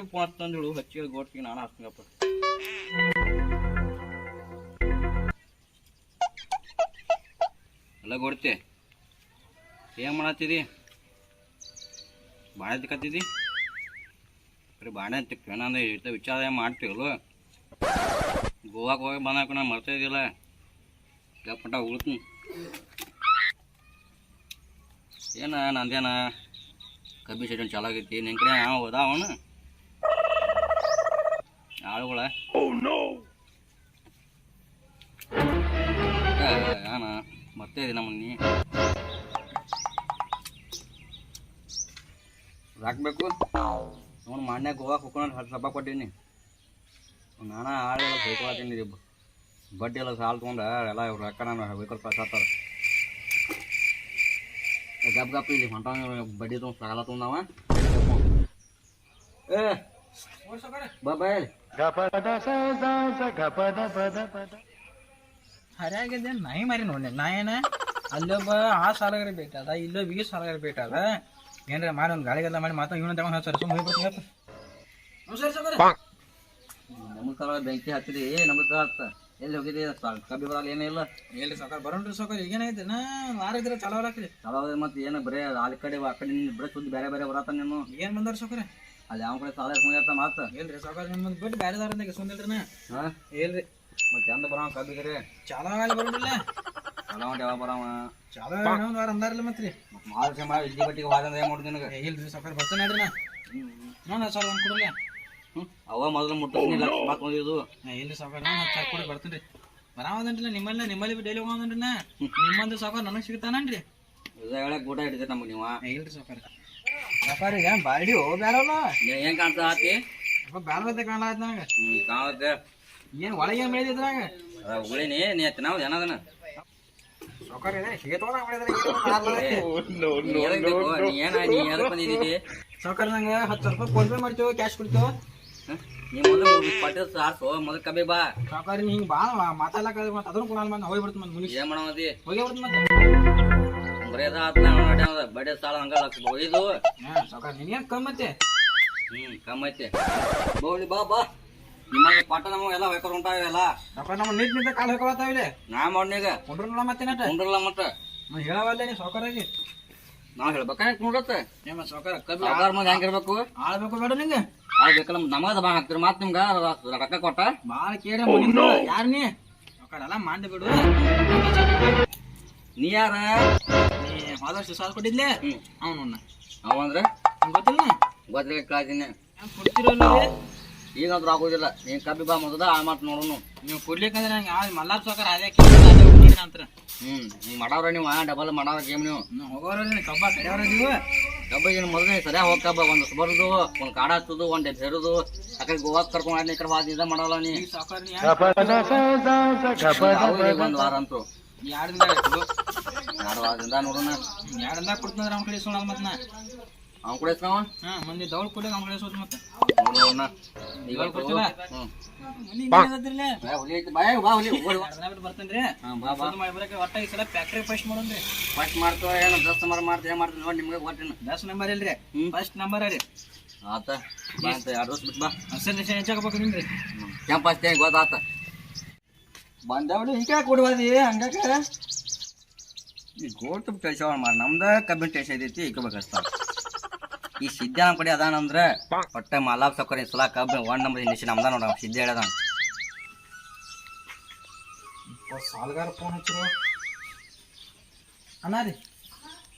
ಮತ್ತೆ ಫೋನ್ ತಂದಿಳು ಹಚ್ಚಿ ಗೋಡ್ತೀನಿ ನಾನು ಹಚ್ತೀನಪ್ಪ. ಎಲ್ಲ ಗೋಡ್ತಿ ಏನು ಮಾಡತ್ತಿದಿ? ಬಾಳೆ ತಿಕ್ಕತ್ತಿದಿ? ಬರೀ ಬಾಳೆ ತಿಕ್ಕೇನ ಅಂದ್ರೆ ಇಷ್ಟ ವಿಚಾರ ಮಾಡ್ತೀವಲ್ಲ. ಗೋವಾಕ್ಕೆ ಹೋಗಿ ಬಂದಾಕ ನಾ ಮರ್ತಾ ಇದ್ದಿಲ್ಲ. ಗಪ್ಪಟ ಉಳ್ತೀನಿ. ಏನ ನಂದೇನ ಕಬ್ಬಿ ಸೈಡ್ ಚಾಲು ಆಗೈತಿ. ನಿನ್ನ ಕಡೆ ಯಾವ ಅದಾವನ ಆಳುಗಳ? ಏನ ಮರ್ತೇ ಇದೆ ನಮ್ಮನ್ನ ನೀ ಹಾಕ್ಬೇಕು ನೋಡಿ. ಮಾಡ್ನ್ಯಾಗ ಗೋವಾಕ್ಕೆ ಹೋಗೋಣ 10 ರೂಪಾಯಿ ಕೊಟ್ಟೀನಿ. ನಾನು ಆಳೆಲ್ಲ ಬೇಕೊಳತ್ತೀನಿ. ಬಡ್ಡಿ ಎಲ್ಲ ಸಾಲ ತೊಗೊಂಡು ಎಲ್ಲ ಇವ್ರು ರೊಕ್ಕ ನಾನು ಬೇಕಾದ್ರೆ ಪಾಸಾಗ್ತಾರೆ. ಗಪ್ ಗಪ್ ಇಲ್ಲಿ ಹೊಂಟ ಬಡ್ಡಿ ತೊಗೊಂಡು ಸಾಲ ತೊಗೊಂಡವ. ಏ ಬಾ ಬಾಯ್ ಹರಿಯಾಗಿದೆ ನಾಯಿ ಮಾರಿ ನೋಡಿ. ನಾ ಏನ ಅಲ್ಲೊಬ್ಬ ಆ ಸಾಲಗಾರ ಬೇಟದ, ಇಲ್ಲೊಬ್ಬ ಈ ಸಾಲಗಾರ ಬೇಟದ. ಏನ್ರ ಮಾಡಿ ಒಂದು ಗಾಳಿಗೆಲ್ಲ ಮಾಡಿ ಮಾತಾ ಇವನು ತಗೊಂಡು ಹಚ್ಚಾರ. ಸುಮ್ಮನೆ ಹೋಗ್ಬಿಡ್ತೀನಿ. ನಮಗೆ ಸಲ ಬೆಂಕಿ ಹಚ್ಚಿರಿ. ನಮಗೆ ಹತ್ತ ಎಲ್ಲಿ ಹೋಗಿದ್ರಿ? ಕಬ್ಬಿ ಬರಲ್ಲ ಏನಿಲ್ಲ. ಎಲ್ಲಿ ಸಾಕಾರ ಬರೋಣ್ರಿ ಸಾಕಾರ. ಈಗೇನೈತೆ ನಾ ಮಾರಿದ್ರೆ ಚಲೋ ಹಾಕ್ರಿ. ಚಲೋ ಮತ್ತೆ ಏನು ಬರೀ ಅಲ್ಲಿ ಕಡೆ ಆ ಕಡೆ ಬರೀ ಸುದ್ದಿ ಬೇರೆ ಬೇರೆ ಬರತ್ತ. ನೀನು ಏನು ಬಂದಾರ ಸಾಕಾರ? ಅಲ್ಲಿ ಯಾವ ಕಡೆ ಸಾಲ ಇರ್ತ ಮಾತು ಎಲ್ರಿ ಸಾಕಾರ ನಿಮ್ಮದು ಬಿಟ್ಟು ಬೇರೆ ದಾರಂದಾಗ ಸುಂದಿಲ್ರಿ. ಹಾಂ ಹೇಳ್ರಿ ಮತ್ತೆ ಚಂದ ಬರವ ಕಬ್ಬಿಗೆ ಚಲೋ ಅಲ್ಲಿ ಬರೋದಿಲ್ಲ. ಚಲೋ ಉಂಟು ಯಾವಾಗ ಬರವ ಚಲೋ ಇನ್ನೊಂದು ವಾರ ಅಂದಾರಲ್ಲ ಮತ್ತೆ ರೀ. ಮಾಲ್ಸೆ ಮಾಡಿ ಇಡ್ಲಿ ಬಟ್ಟಿಗೆ ವಾದ ಏನು ಮಾಡುದು ನಿನಗೆ? ಇಲ್ರಿ ಸಾಕಾರ ಬರ್ತಾನೆ ನಾ ನೋಡ ಸರ್ ಒಂದು ಕೊಡಲ್ಲ. ಅವ ಮೊದಲು ಮುಟ್ಟಿಲ್ಲ ಮಾತು ಬಂದಿದ್ದು. ಇಲ್ರಿ ಸಾಕಾರ ನಾನು ಹತ್ತು ಕೊಡಿ ಬರ್ತೀನಿ ರೀ. ಬರಾವದನ್ರಿ ನಿಮ್ಮಲ್ಲಿ ಡೈಲಿ ಹೋಗೋದನ್ರಿ. ನಾ ನಿಮ್ಮಂದು ಸಾಕಾರ ನನಗೆ ಸಿಗ್ತಾನನ್ರಿ. ಇದು ಹೇಳಕ್ ಊಟ ಹಿಡಿತೈತೆ ನಮಗೆ ನೀವು. ಇಲ್ರಿ ಸಾಕಾರ ಸಾಕಾರ ಈಗ ಬಾಡಿ ಹೋಗ್ಯಾರಲ್ಲ. ಹೆಂಗೆ ಕಾಣ್ತಾ ಆತಿ? ಬ್ಯಾರತ್ತೆ ಕಾಣಲಾಯ್ತು ನನಗೆ. ಕಾಣುತ್ತೆ. ಏನು ಒಳಗೆ ಏನು ಬೆಳೆದಿದ್ರಾಗ ಉಳಿನಿ ನೀ ನಾವು ಏನದನ ಸಾಕಾರ ಬಂದಿದ್ದೀವಿ. ಸಾಕಾರ ನಂಗೆ 10 ರೂಪಾಯಿ ಫೋನ್ ಪೇ ಮಾಡ್ತೇವೆ, ಕ್ಯಾಶ್ ಕೊಡ್ತೇವೆ. ನೀ ಮೊದಲು ಪಟ್ಟಿ ಸಾರ್ಸು ಮೊದಲು ಕಬ್ಬಿ ಬಾ. ಸಾಕಾರ ನೀ ಹಿಂಗೆ ಭಾಳ ಮಾತಾಡ್ಲಾಕ ಮತ್ತೆ ಅದನ್ನು ಕೊಡಲ್ಲ. ಮತ್ತೆ ಹೋಗಿ ಬಿಡ್ತು ಮತ್ತೆ ಮುಗಿಸಿ ಏನ್ ಮಾಡಮದಿ ಹೋಗಿ ಬಿಡ್ತು ಮತ್ತೆ ಬರೀ ಅದ ಬಡ್ಡಿ ಸಾಲ ಹಂಗ ಒಯ್ದು. ಹಾಂ ಸಾಕಾರ ನಿನ್ಗೇನು ಕಮ್ಮಿ ಮತ್ತೆ? ಕಮ್ಮಿ ಐತಿ. ಬೋಳಿ ಬಾ ಬಾ ನಿಮಗೆ ಪಟ್ಟ ನಮಗೆ ಎಲ್ಲ ಹೊಯ್ಕೊರ್ ಉಂಟಾವೆಲ್ಲ. ಸಾಕಾರ ನಮ್ಮ ನೀಟ್ ನಿಂತ ಕಾಲು ಹೋಗ್ತಾವಿಲ್ಲ. ನಾ ಮಾಡ್ನೀಗ ಕೊಂಡ್ರಲ್ಲ ಮತ್ತೆ ನಟ ಕುಂಡ್ರಲ್ಲ ಮತ್ತೆ ಹೇಳವಲ್ಲ ನೀ ಸಾಕಾರಾಗಿ. ನಾವ್ ಹೇಳ್ಬೇಕಾ ನೋಡತ್ತೆ ನಿಮ್ಮ ಸಾಕಾರ ಕಬ್ಬಿ ಸಾಕಾರ ಮಂದಿ ಹೆಂಗಿರ್ಬೇಕು? ಆಳ್ಬೇಕು ಬೇಡ ನಿಂಗೆ ಆಳ್ಬೇಕಲ್ಲ. ನಮಗ ಬಾ ಹಾಕ್ತಿರಿ ಮಾತು ನಿಮ್ಗ ರೊಕ್ಕ ಕೊಟ್ಟ ಭಾಳ ಕೇಳ ಯಾರು ನೀ ಸಾಕಾರ ಎಲ್ಲ ಮಾಡಿ ಬಿಡು. ನೀ ಯಾರ? ನೀ ಹೋದ ವರ್ಷ ಸಾಲ ಕೊಟ್ಟಿದ್ಲೆ ಅವನು ಅವ ಅಂದ್ರೆ ಗೊತ್ತಿಲ್ಲ. ಗೊತ್ತಿಲ್ಲ ಕೇಳ್ತೀನಿ. ಕೊಡ್ತಿರಲ್ಲ ಈಗಂತ್ರ ಆಗೋದಿಲ್ಲ. ನೀನ್ ಕಬ್ಬಿ ಬಾ ಮೊದಲ ಆ ಮಾತು ನೋಡೋನು. ನೀವು ಕೊಡ್ಲಿಕ್ಕಂದ್ರೆ ನಂಗೆ ಮಲ್ಲಾರ್ ಸಾಕಾರ ಅದೇ ಕೇಳಿ ಅಂತಾರೆ. ನೀವ್ ಮಾಡವ್ರ ನೀವು ಡಬಲ್ ಮಾಡವ್ರ ಗೇಮ್ ನೀವು ಹೋಗೋರ ಕಬ್ಬ ಕಡೆಯವ್ರ ನೀವು. ಕಬ್ಬಿಗೆ ಮೊದಲೇ ಸರಿಯಾಗಿ ಹೋಗ್ ಕಬ್ಬ ಒಂದು ಸುಬರ್ದು ಒಂದು ಕಾಡ ಹಚ್ಚುದು ಒಂದು ಬೆರುದು ಆ ಕಡೆ ಗೋವಾಕ್ ಕರ್ಕೊಂಡು ಈ ಕಡೆ ವಾದ ಇದ ಮಾಡಲ್ಲ ನೀ. ಸಾಕಾರ ಒಂದ್ ವಾರ ಅಂತೂ 2 ದಿನ ಆಯ್ತು. 2 ವಾರದಿಂದ ನೋಡೋಣ. 2 ದಿನ ಕೊಡ್ತಂದ್ರೆ ಅವ್ನ ಕಡೆ ಸೋಣ ಮತ್ತೆ ನಾ ಅವ್ನ ಕೂಡ ಇಸ್ಕಾವ ಮಂದಿ ದೌಡ್ ಕೊಡ್ಲಿಕ್ಕೆ ಅವ್ನ ಕಡೆ ಸೋದ್ ಮತ್ತೆ ನೋಡೋಣ. ಈಗ ಕೊಡ್ತಿಲ್ಲ ಬರ್ತೇನ್ರಿ. ಮಾಡಿ ಬರಕ್ಕೆ ಒಟ್ಟ ಈ ಸಲ ಫ್ಯಾಕ್ಟ್ರಿ ಫಸ್ಟ್ ಮಾಡೋಣ್ರಿ. ಫಸ್ಟ್ ಮಾಡ್ತೇವೆ ಏನು 10 ನಂಬರ್ ಮಾಡ್ತೇವೆ ಮಾಡ್ತೀವಿ ನೋಡಿ ನಿಮ್ಗೆ ಕೊಟ್ಟಿನ 10 ನಂಬರ್ ಇಲ್ರಿ ಫಸ್ಟ್ ನಂಬರ್ ರೀ. ಆತ ಬಾ ಅಂತ 2 ವರ್ಷ ಬಿಟ್ಟು ಬಾ. ಹಸಿರು ಹೆಚ್ಚಾಗಬೇಕು ನಿಮ್ರಿ ಕೆಂಪ ಅಷ್ಟೇ ಗೊತ್ತಾತ ಬಂದವಳು ಹಿಂಗೆ ಕೊಡುವದಿ ಹಂಗಾಕ ಈ ಗೋಡ್ ತುಂಬ ಕೆಲಸ ಮಾಡಿ ನಮ್ದ ಕಬ್ಬಿನ ಟೇಸ್ಟ್ ಐತಿ ಇಕ್ಕಬೇಕಸ್ತಾವ. ಈ ಸಿದ್ಧ ನಮ್ಮ ಕಡೆ ಅದಾನಂದ್ರೆ ಒಟ್ಟೆ ಮಾಲಾಬ್ ಸಕ್ಕರೆ ಸಲ ಕಬ್ಬ 1 ನಂಬರ್ ಇಂಡಿಷನ್ ನಮ್ದ ನೋಡ ಸಿದ್ಧ ಹೇಳದ. ಸಾಲಗಾರ ಫೋನ್ ಹಚ್ಚಿರು ಅಣ್ಣ ರೀ.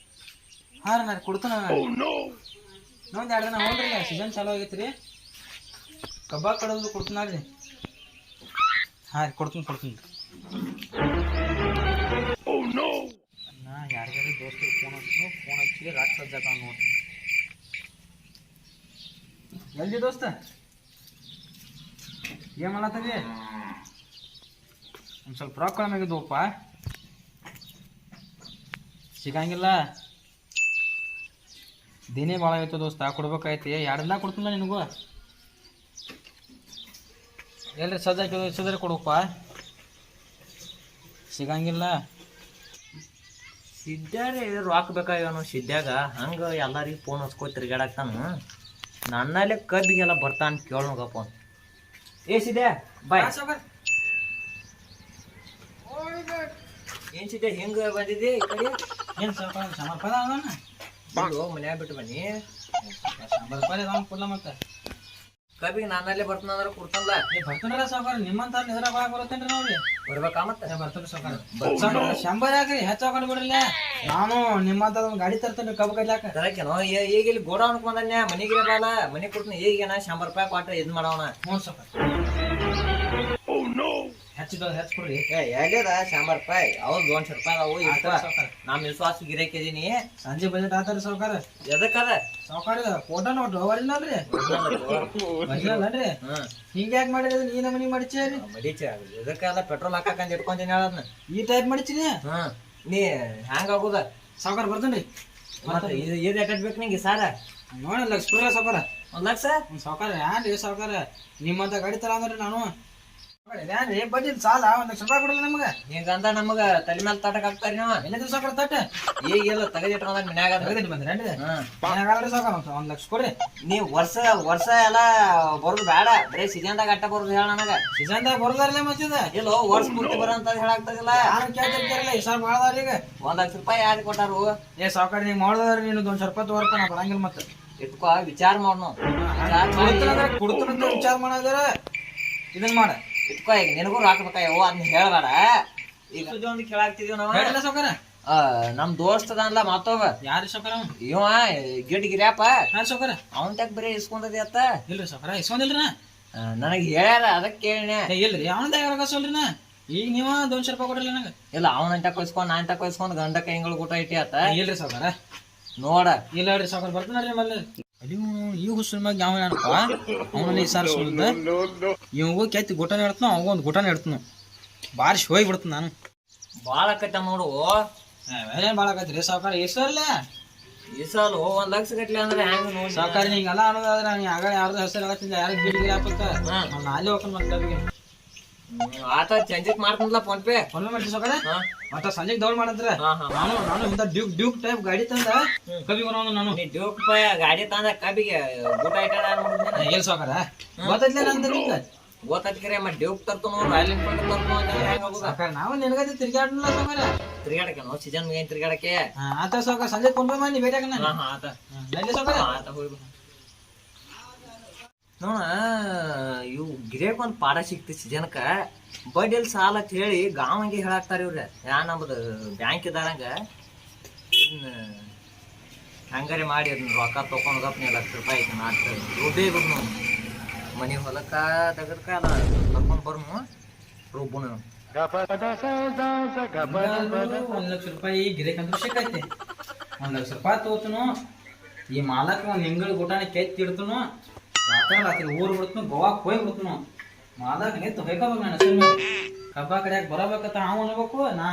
ಹಾಂ ರೀ ನಾ ಕೊಡ್ತಾನ ಇನ್ನೊಂದು 2 ದಿನ ಹೋಗ್ರಿ. ಸೀಸನ್ ಚಾಲು ಆಗೈತಿ ರೀ. ಕಬ್ಬ ಕಡೋದು ಕೊಡ್ತಾನ ರೀ. ಹಾಂ ರೀ ಕೊಡ್ತೀನಿ ನಾ ಯಾರಿಗಾರು ದೋಸ್ತರು ಫೋನ್ ಹಚ್ಚಿ ರಾಕ್ ಸಜ್ಜಾಕ ನೋಡಿ. ಎಲ್ದಿ ದೋಸ್ತ ಏನು ಮಾಡತ್ತದಿ? ಒಂದು ಸ್ವಲ್ಪ ರೊಕ್ಕ ಕಡಿಮೆಗಿದ್ವಪ್ಪ ಸಿಗಂಗಿಲ್ಲ. ದಿನೇ ಭಾಳ ಆಯ್ತು ದೋಸ್ತ ಕೊಡ್ಬೇಕಾಯ್ತಿ. 2 ದಿನ ಕೊಡ್ತಿಲ್ಲ ನಿನಗೂ. ಎಲ್ರಿ ಸದ್ದರೆ ಕೊಡಪ್ಪ ಸಿಗಂಗಿಲ್ಲ. ಸಿದ್ಧಾರಿ ರೊಕ್ಕ ಬೇಕಾಗ್ಯಾನು ಸಿದ್ಧಾಗ ಹಂಗೆ ಎಲ್ಲರಿಗೆ ಫೋನ್ ಹಚ್ಕೋ ತಿರ್ಗಾಡಕ್ತಾನು. ನನ್ನಲ್ಲೇ ಕಬ್ಬಿಗೆಲ್ಲ ಬರ್ತಾನ ಕೇಳ ಹೋಗಪ್ಪ ಏಸಿದೆ ಬಾಯ್ ಏನ್ ಸಿದ್ದೆ ಹೆಂಗ ಬಂದಿದೆ ಈ ಕಡೆ ಏನು ಸಾವುಕಾರ ಶಂಬರ್ ರೂಪಾಯಿ ಅದಾವಣ್ಣ ಮನ್ಯಾಗ ಬಿಟ್ಟು ಬನ್ನಿ ಶಂಬರ್ ರೂಪಾಯಿ ಅದಾವ ಕೊಡ್ಲ ಮತ್ತೆ ಕಬ್ಬಿಗೆ ನನ್ನಲ್ಲೇ ಬರ್ತಾನಂದ್ರ ಕೊಡ್ತಾನಲ್ಲ ಬರ್ತಾನಲ್ಲ ಸಾವುಕಾರ ನಿಮ್ಮಂತ ನಿದ್ರ ಬಾಳ ಬರುತ್ತೇನ್ರಿ ನೋಡ್ರಿ ಬರ್ಬೇಕಾ ಮತ್ತೆ ಬರ್ತಾನೆ ಸಾವುಕಾರ ಶಂಬರ್ ಯಾಕ್ರಿ ಹೆಚ್ಚು ಹಾಕೊಂಡು ಬಿಡ್ರಲ್ಲ ನಾನು ನಿಮ್ಮಂತ ಒಂದು ಗಾಡಿ ತರ್ತೇನೆ ಕಬ್ಬು ಕಡ್ಲಾಕ ತರಕೇನೋ ಈಗ ಇಲ್ಲಿ ಗೋಡೌನ್ಕ್ ಬಂದನ್ಯ ಮನಿಗೆ ಬಾಲ ಮನಿ ಕೊಡ್ತೀನಿ ಈಗೇನ 100 ರೂಪಾಯಿ ಕೊಟ್ರೆ ಇದ್ ಮಾಡೋಣ ಹ್ಞೂ ಸಾವುಕಾರ ಹೆಚ್ಚು ಕೊಡ್ರಿ ಎಲ್ಲಿದ 100 ರೂಪಾಯಿ ಅವ್ರು 200 ರೂಪಾಯಿ ಅವು ಇರ್ತಾವ ಸಾವುಕಾರ ನಮ್ ವಿಶ್ವಾಸ ಗಿರಾಕಿದೀನಿ ಸಂಜೆ ಬಜೆಟ್ ಆತಾರ ಸಾವುಕಾರ ಎದಕ್ಕದ ಸಾವುಕಾರ ಫೋಟೋ ನೋಡ್ರಿ ಒರಿಜಿನಲ್ರಿ ಒರಿಜಿನಲ್ರಿ ಹಿಂಗ ಯಾಕೆ ಮಾಡಿರಿ ಈ ನಮನಿ ಮಡಿಚೇರಿ ಮಡಿಚ ಎದಕ್ಕೆಲ್ಲ ಪೆಟ್ರೋಲ್ ಹಾಕಂತ ಇಟ್ಕೊಂತೀನಿ ಹೇಳದ್ನ ಈ ಟೈಪ್ ಮಡಿಚಿನಿ ನೀ ಹ್ಯಾಂಗ ಆಗುದ ಸಾವುಕಾರ ಬರ್ತೇನ್ರಿ ಮತ್ತೆ ಇದು ಎಟ್ಬೇಕು ನಿಂಗೆ ಸಾರ ನೋಡಿ ಲಕ್ಷ ರೂಪಾಯಿ ಸಾವುಕಾರ 1 ಲಕ್ಷ ಸಾವುಕಾರ ಏನ್ರಿ ಸಾವುಕಾರ ನಿಮ್ಮಂತ ಗಾಡಿ ತರ ಅಂದ್ರಿ ನಾನು ಏನ್ರಿ ಬಡ್ಡಿ ಸಾಲ 1 ಲಕ್ಷ ರೂಪಾಯಿ ಕೊಡಲ್ಲ ನಮಗ ಹಿಂಗಂದ ನಮಗ ತಲೆ ಮೇಲೆ ತಟಕ್ ಹಾಕ್ತಾರಿ ನೀವು ಎಲ್ಲಿದ್ರಿ ಸಾವುಕಾರ ತಟ್ಟ ಈಗೆಲ್ಲ ತೆಗೆದಿಟ್ಕೊಂಡ ಮನ್ಯಾಗ ಬಂದ್ರೇನ್ರಿ ಮನ್ಯಾಗಾಲ್ರಿ ಸಾವುಕಾರ 1 ಲಕ್ಷ ಕೊಡ್ರಿ ನೀ ವರ್ಷ ಎಲ್ಲ ಬರೋದು ಬೇಡ ಬರೀ ಸೀಸನ್ದಾಗ ಅಟ್ಟ ಬರೋದು ಹೇಳ ನನಗ ಸೀಸನ್ದಾಗ ಬರೋದಾರಲ್ಲ ಮತ್ತಿದ ಇಲ್ಲೋ ವರ್ಷ ಪೂರ್ತಿ ಬರೋಂತ ಹೇಳಾಗ್ತದಿಲ್ಲ ಯಾರು ಕೇಳ್ತಿರ್ತಾರಲ್ಲ ಈ ಸರ್ ಮಾಡದಾರ ಈಗ 1 ಲಕ್ಷ ರೂಪಾಯಿ ಯಾರು ಕೊಟ್ಟಾರು ಏ ಸಾವುಕಾರ ನೀವು ಮಾಡೋದಾರ ನೀನು 1 ರೂಪಾಯಿ ತೋರ್ತ ನಾ ಬರಂಗಿಲ್ಲ ಮತ್ತೆ ಇಟ್ಕೋ ವಿಚಾರ ಮಾಡ್ನು ಕುಡ್ತಾನಂತ ವಿಚಾರ ಮಾಡೋದಾರ ಇದನ್ ಮಾಡ ಇಟ್ಕೋ ಈಗ ನಿನಗೂ ರಾಕ್ಬೇಕಾಯೋ ಅದನ್ನ ಹೇಳ್ಬೇಡ ಈಗ ಸುದ್ದಿ ಒಂದು ಕೇಳಾಗ್ತಿದೀವಿ ನಾವು ಹೇಳಿಲ್ಲ ಸಾವುಕಾರ ನಮ್ ದೋಸ್ತ ಅದಲ್ಲ ಮಾತೋಗ ಯಾರು ಸಾವುಕಾರ ಇವ ಗಿಡ್ ಗಿರ್ಯಾಪ ಯಾರು ಸಾವುಕಾರ ಅವನ್ ತಗ ಬರೀ ಇಸ್ಕೊಂಡದಿ ಅತ್ತ ಇಲ್ರಿ ಸಾವುಕಾರ ಇಸ್ಕೊಂಡಿಲ್ರಿ ನಾ ನನಗ್ ಹೇಳ್ಯಾರ ಅದಕ್ಕೆ ಕೇಳಿನ ಇಲ್ರಿ ಅವನದ ಯಾವಾಗ ಸೋಲ್ರಿ ನಾ ಈಗ ನೀವ 200 ರೂಪಾಯಿ ಕೊಡ್ರಲ್ಲ ನನಗ ಇಲ್ಲ ಅವನಂತ ಕೊಯ್ಸ್ಕೊಂಡ್ ನಾನ್ ಕೊಯ್ಸ್ಕೊಂಡ್ ಗಂಡ ಕೈಗಳು ಊಟ ಇಟ್ಟಿ ಆತ ಇಲ್ರಿ ಸಾವುಕಾರ ನೋಡ ಇಲ್ಲ ಹೇಳ್ರಿ ಸಾವುಕಾರ ಬರ್ತಾನಲ್ರಿ ಮಲ್ಲಿ ಅಲ್ಲಿ ಈ ಹುಸುಲ್ ಮ್ಯಾಗ ಯಾವ ಏನಪ್ಪ ಅವನಲ್ಲಿ ಈ ಸಾರ್ ಸುಲ್ದ ಇವಂಗೂ ಕೆತ್ತಿ ಗುಟನ ಹೇಳ್ತಾನ ಅವಾಗ ಒಂದು ಗುಟನ ಹೇಳ್ತಾನ ಬಾರಿಸಿ ಹೋಗಿ ಬಿಡ್ತಾನ ನಾನು ಬಾಳ ಆಕೈತ ನೋಡು ಏನ್ ಬಾಳ ಆಕೈತ್ರಿ ಸಾವುಕಾರ ಎಷ್ಟರ್ಲ ಈ ಸಾಲ 1 ಲಕ್ಷ ಗಟ್ಲೆ ಅಂದ್ರೆ ಹೆಂಗ ನೋಡಿ ಸಾವುಕಾರ ಹಿಂಗೆಲ್ಲ ಅನ್ನೋದಾದ್ರೆ ನಾನು ಆಗ ಯಾರ್ದು ಹೆಸರು ಆಗತ್ತಿಲ್ಲ ಯಾರಿಗೆ ಬಿಲ್ಡಿಗೆ ಹಾಕತ್ತ ನಾನು ಅಲ್ಲಿ ಹೋಗ್ಕೊಂಡು ಮತ್ತೆ ಕಬ್ಬಿಗೆ ಆತ ಚೇಂಜಸ್ ಮಾಡ್ತಂದ್ಲ ಫೋನ್ ಪೇ ಮಾಡ್ರಿ ಸಾವುಕಾರ ಮತ್ತ ಸಂಜೆಗೆ ದೌಡ್ ಮಾಡಂತ್ರ ನಾನು ಇಂತ ಡ್ಯೂಕ್ ಟೈಪ್ ಗಾಡಿ ತಂದ ಕಬ್ಬಿಗೆ ಬರೋನು ನಾನು ಡ್ಯೂಕ್ ಗಾಡಿ ತಂದ ಕಬ್ಬಿಗೆ ಊಟ ಇಟ್ಟ ಎಲ್ ಸಾವುಕಾರ ಗೊತ್ತೈತ್ಲೆ ನಂತ ನಿಂಗ ಗೊತ್ತಾಗ್ತಿರಿ ಮತ್ತೆ ಡ್ಯೂಕ್ ತರ್ತನು ರಾಯಲ್ ಎನ್ಫೀಲ್ಡ್ ತರ್ತನು ಅಂತ ಹೆಂಗ ಸಾವುಕಾರ ನಾವು ನಿನಗತ್ತೆ ತಿರ್ಗಾಡಲ್ಲ ಸಾವುಕಾರ ತಿರ್ಗಾಡಕ್ಕೆ ನಾವು ಸೀಸನ್ ಏನ್ ತಿರ್ಗಾಡಕ್ಕೆ ಆತ ಸಾವುಕಾರ ಸಂಜೆ ಕೊಂಡ್ರ ಮಾಡಿ ಭೇಟಿಯಾಗ ನಾನು ಆತ ಸಾವುಕಾರ ಆತ ಹೋಗಿ ನೋಡ ಇವು ಗಿರೇಕ್ ಒಂದ್ ಪಾಡ ಸಿಕ್ತಿ ಸೀಸನ್ಕ ಬಡ್ಡಿಯಲ್ಲಿ ಸಾಲ ಅಂತ ಹೇಳಿ ಗಾವಂಗೆ ಹೇಳಾಕ್ತಾರ ಇವ್ರ ನಮ್ದು ಬ್ಯಾಂಕ್ ಇದ್ದಾರಂಗ ಹಂಗಾರೆ ಮಾಡಿ ಅದನ್ನ ರೊಕ್ಕ ತಗೊಂಡಪ್ಪ 1 ಲಕ್ಷ ರೂಪಾಯಿ ಐತೆ ನಾಲ್ಕು ದುಡ್ಡೇ ಬಿಡ್ ನಾವು ಮನೆ ಹೊಲಕ್ಕ ತೆಗದ್ಕ ಅಲ್ಲ ಕರ್ಕೊಂಡ್ ಬರ್ನು ರುಬ್ಬನು 1 ಲಕ್ಷ ರೂಪಾಯಿ ಗಿರೇಕ್ ಅಂತ ಸಿಕ್ಕೈತಿ 1 ಲಕ್ಷ ರೂಪಾಯಿ ತಗೋತನು ಈ ಮಾಲಕ್ ಒಂದ್ ಹೆಂಗಳ ಗುಟಾನೆ ಕೆತ್ತಿ ಇಡ್ತನು ರಾತ್ರಿ ಊರ್ ಬಿಡ್ತನು ಗೋವಾಕ್ ಹೋಗಿ ಬಿಡ್ತನು ಮಾಲಕ್ ನೆತ್ತು ಹೊಯ್ಕೋಬೇಕು ನನ್ನ ಹೆಸರು ಕಬ್ಬ ಕಡೆಯಾಗ ಬರಬೇಕಂತ ನಾವು ಅನ್ಬೇಕು ನಾ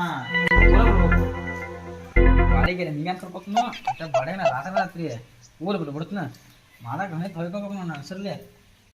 ಬರ್ಬೇಕು ಬಾಡಿಗೆ ನಿಂಗೆ ಅಂತ ಬರ್ಕೊತನು ಬಾಡಿಗೆ ರಾತ್ರಿ ಊರ್ ಬಿಡ್ತನ ಮಾಲಕ್ ನೆತ್ತು ಹೊಯ್ಕೋಬೇಕು ನನ್ನ ಹೆಸರಲ್ಲಿ